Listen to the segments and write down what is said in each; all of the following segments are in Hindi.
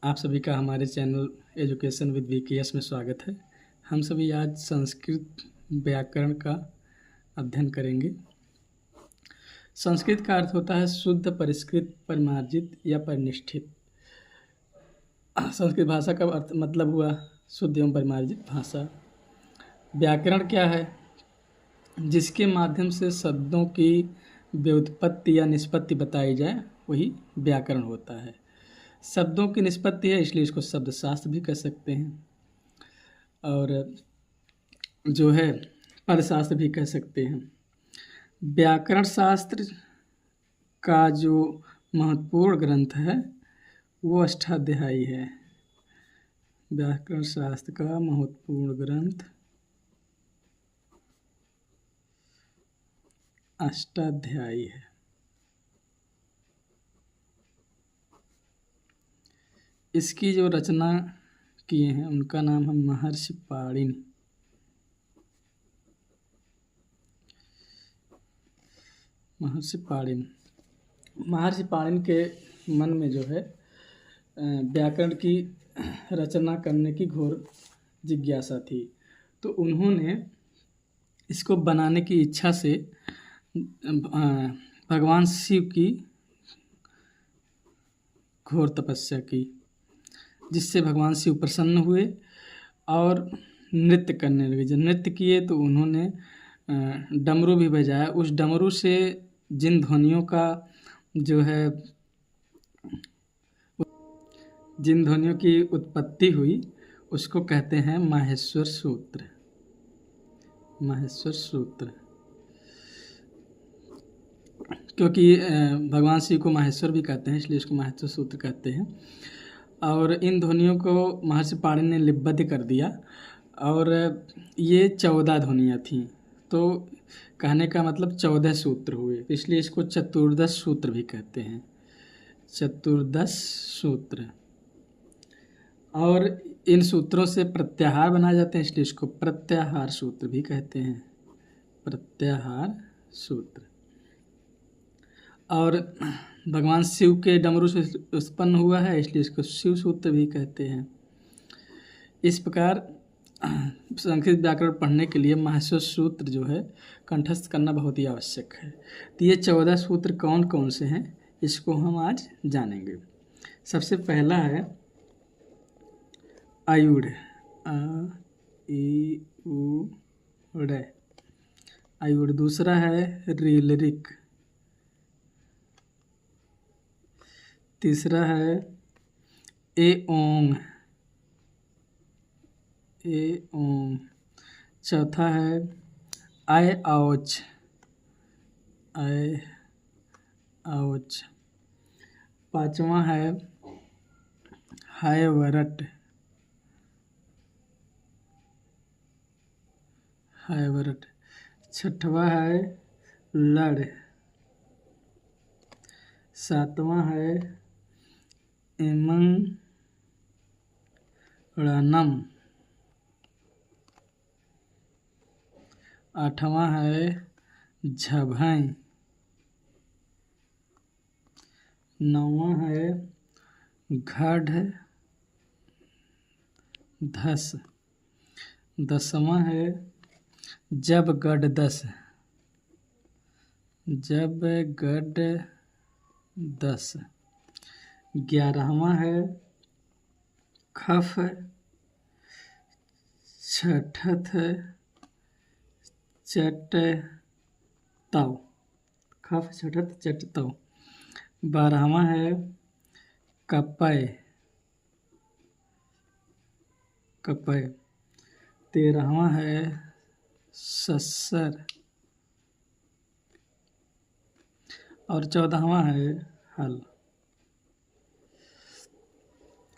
आप सभी का हमारे चैनल एजुकेशन विद वीकेएस में स्वागत है। हम सभी आज संस्कृत व्याकरण का अध्ययन करेंगे। संस्कृत का अर्थ होता है शुद्ध, परिष्कृत, परिमार्जित या परिनिष्ठित। संस्कृत भाषा का अर्थ मतलब हुआ शुद्ध एवं परिमार्जित भाषा। व्याकरण क्या है? जिसके माध्यम से शब्दों की व्युत्पत्ति या निष्पत्ति बताई जाए वही व्याकरण होता है। शब्दों की निष्पत्ति है, इसलिए इसको शब्दशास्त्र भी कह सकते हैं, और जो है पदशास्त्र भी कह सकते हैं। व्याकरण शास्त्र का जो महत्वपूर्ण ग्रंथ है वो अष्टाध्यायी है। व्याकरण शास्त्र का महत्वपूर्ण ग्रंथ अष्टाध्यायी है। इसकी जो रचना किए हैं उनका नाम है महर्षि पाणिनि। महर्षि पाणिनि के मन में जो है व्याकरण की रचना करने की घोर जिज्ञासा थी, तो उन्होंने इसको बनाने की इच्छा से भगवान शिव की घोर तपस्या की, जिससे भगवान शिव प्रसन्न हुए और नृत्य करने लगे। जब नृत्य किए तो उन्होंने डमरू भी बजाया। उस डमरू से जिन ध्वनियों का जो है जिन ध्वनियों की उत्पत्ति हुई उसको कहते हैं माहेश्वर सूत्र। माहेश्वर सूत्र, क्योंकि भगवान शिव को माहेश्वर भी कहते हैं, इसलिए इसको माहेश्वर सूत्र कहते हैं। और इन ध्वनियों को महर्षि पाणिनि ने लिपिबद्ध कर दिया, और ये 14 ध्वनियाँ थीं, तो कहने का मतलब 14 सूत्र हुए, इसलिए इसको चतुर्दश सूत्र भी कहते हैं। चतुर्दश सूत्र। और इन सूत्रों से प्रत्याहार बनाए जाते हैं, इसलिए इसको प्रत्याहार सूत्र भी कहते हैं। प्रत्याहार सूत्र। और भगवान शिव के डमरू से उत्पन्न हुआ है, इसलिए इसको शिव सूत्र भी कहते हैं। इस प्रकार संस्कृत व्याकरण पढ़ने के लिए माहेश्वर सूत्र जो है कंठस्थ करना बहुत ही आवश्यक है। तो ये 14 सूत्र कौन कौन से हैं इसको हम आज जानेंगे। सबसे पहला है आयुड़, आ ई उ ड़, आयुड़। दूसरा है रीलरिक। तीसरा है एओंग, एओंग। चौथा है आय औच, आय औच। पांचवा है हायवरट, हायवरट। छठवा है लड़। सातवां है एमंगड़नम। आठवां है झभई। नौवां है घढ़ धस। 10वां है जब गढ़ दस, जब गढ़ दस। 11वां है खफ छठथ चट तव, खफ छठथ चट तव। 12वां है कपय, कपय। 13वां है सस्सर, और 14वां है हल।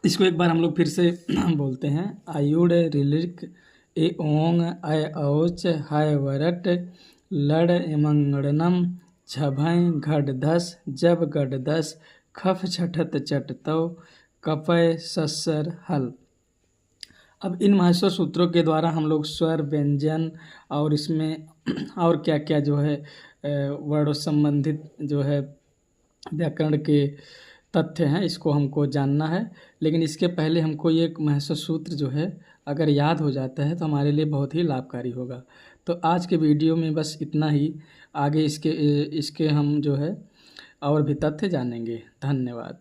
इसको एक बार हम लोग फिर से बोलते हैं। आयुड़, रीलरिक, एओंग, आय औच, हायवरट, लड़, एमंगड़नम, झभई, घढ़ धस, जब गढ़ दस, खफ छठत चट तव, कपय, सस्सर, हल। अब इन माहेश्वर सूत्रों के द्वारा हम लोग स्वर, व्यंजन और इसमें और क्या क्या जो है वर्णों संबंधित जो है व्याकरण के तथ्य हैं, इसको हमको जानना है। लेकिन इसके पहले हमको ये एक महसूस सूत्र जो है अगर याद हो जाता है तो हमारे लिए बहुत ही लाभकारी होगा। तो आज के वीडियो में बस इतना ही। आगे इसके हम जो है और भी तथ्य जानेंगे। धन्यवाद।